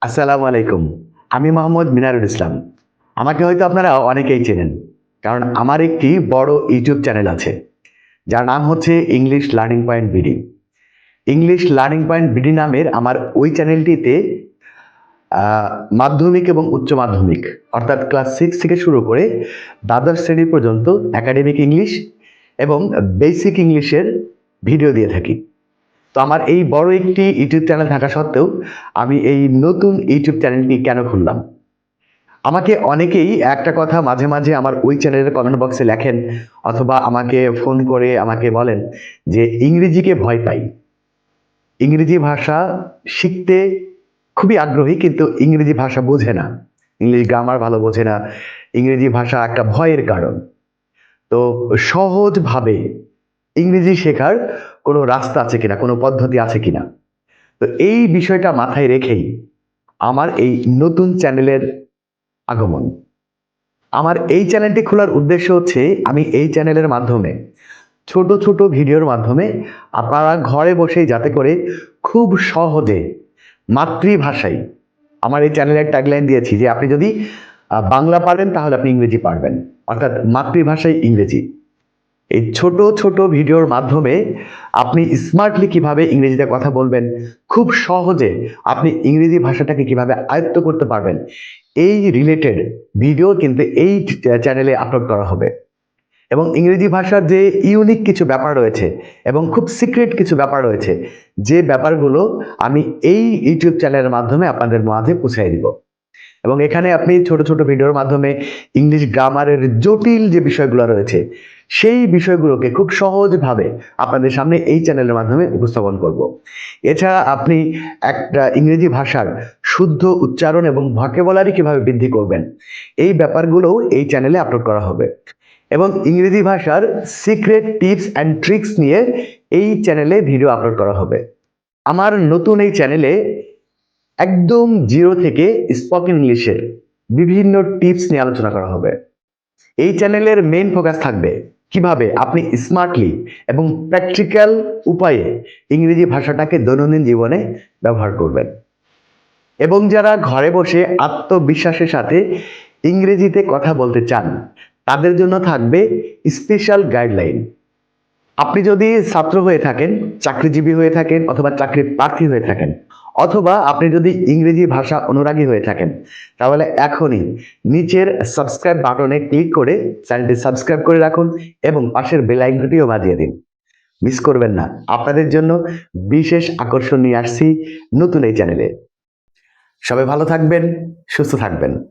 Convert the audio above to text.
আসসালামু আলাইকুম। আমি মোহাম্মদ মিনারুল ইসলাম। আমাকে হয়তো আপনারা অনেকেই চেনেন। কারণ আমার একটি বড় ইউটিউব চ্যানেল আছে। যার নাম হচ্ছে English learning point BD. English learning point BD নামের আমার ওই চ্যানেলটিতে আ মাধ্যমিক এবং উচ্চ মাধ্যমিক অর্থাৎ ক্লাস 6 থেকে শুরু করে দ্বাদশ শ্রেণী পর্যন্ত একাডেমিক ইংলিশ এবং বেসিক ইংলিশের ভিডিও দিয়ে থাকি। তো আমার এই বড় একটি ইউটিউব চ্যানেল থাকা সত্ত্বেও আমি এই নতুন ইউটিউব চ্যানেলটি কেন খুললাম? আমাকে অনেকেই একটা কথা মাঝে, মাঝে আমার ওই চ্যানেলের কমেন্ট বক্সে লেখেন অথবা আমাকে ফোন করে আমাকে বলেন যে, "ইংরেজিকে ভয় পাই। ইংরেজি ভাষা শিখতে খুবই আগ্রহী কিন্তু ইংরেজি ভাষা বোঝে না। ইংলিশ গ্রামার ভালো বোঝে না। ইংরেজি ভাষা একটা ভয়ের কারণ।" তো সহজভাবে ইংরেজি শেখার কোনো রাস্তা আছে কিনা, কোনো পদ্ধতি আছে কিনা? তো এই বিষয়টা মাথায় রেখেই আমার এই নতুন চ্যানেলের আগমন। আমার এই চ্যানেলটি খোলার উদ্দেশ্য হচ্ছে আমি এই চ্যানেলের মাধ্যমে ছোট, ছোট ভিডিওর মাধ্যমে আপনারা ঘরে বসেই যাতে করে খুব সহজে মাতৃভাষায় আমার এই চ্যানেলের ট্যাগলাইন দিয়েছি যে আপনি যদি বাংলা পারেন তাহলে আপনি ইংরেজি পারবেন। অর্থাৎ মাতৃভাষায় ইংরেজি। এই ছোট, ছোট ভিডিওর মাধ্যমে আপনি স্মার্টলি কিভাবে ইংরেজিতে কথা বলবেন, খুব সহজে আপনি ইংরেজি ভাষাটাকে কিভাবে আয়ত্ত করতে পারবেন, এই রিলেটেড ভিডিও কিন্তু এই চ্যানেলে আপলোড করা হবে। এবং ইংরেজি ভাষার যে ইউনিক কিছু ব্যাপার রয়েছে এবং খুব সিক্রেট কিছু ব্যাপার রয়েছে, যে ব্যাপারগুলো আমি এই ইউটিউব চ্যানেলের মাধ্যমে আপনাদের মাঝে পৌঁছায় দিব। এবং এখানে আপনি ছোট, ছোট ভিডিওর মাধ্যমে ইংলিশ গ্রামারের জটিল যে বিষয়গুলো রয়েছে, সেই বিষয়গুলোকে খুব সহজভাবে আপনাদের সামনে এই চ্যানেলের মাধ্যমে উপস্থাপন করব। এছাড়া আপনি একটা ইংরেজি ভাষার শুদ্ধ উচ্চারণ এবং ভোকাবুলারি কিভাবে বৃদ্ধি করবেন, এই ব্যাপারগুলোও এই চ্যানেলে আপলোড করা হবে। এবং ইংরেজি ভাষার সিক্রেট টিপস অ্যান্ড ট্রিক্স নিয়ে এই চ্যানেলে ভিডিও আপলোড করা হবে। আমার নতুন এই চ্যানেলে একদম জিরো থেকে স্পোকেন ইংলিশের বিভিন্ন টিপস নিয়ে আলোচনা করা হবে। এই চ্যানেলের মেইন ফোকাস থাকবে কিভাবে আপনি স্মার্টলি এবং প্র্যাকটিক্যাল উপায়ে ইংরেজি ভাষাটাকে দৈনন্দিন জীবনে ব্যবহার করবেন। এবং যারা ঘরে বসে আত্মবিশ্বাসের সাথে ইংরেজিতে কথা বলতে চান, তাদের জন্য থাকবে স্পেশাল গাইডলাইন। আপনি যদি ছাত্র হয়ে থাকেন, চাকরিজীবী হয়ে থাকেন অথবা চাকরির প্রার্থী হয়ে থাকেন, অথবা আপনি যদি ইংরেজি ভাষা অনুরাগী হয়ে থাকেন, তাহলে এখনই নিচের সাবস্ক্রাইব বাটনে ক্লিক করে চ্যানেলটি সাবস্ক্রাইব করে রাখুন এবং পাশের বেল আইকনটিও বাজিয়ে দিন। মিস করবেন না। আপনাদের জন্য বিশেষ আকর্ষণ নিয়ে আসছি নতুন এই চ্যানেলে। সবাই ভালো থাকবেন, সুস্থ থাকবেন।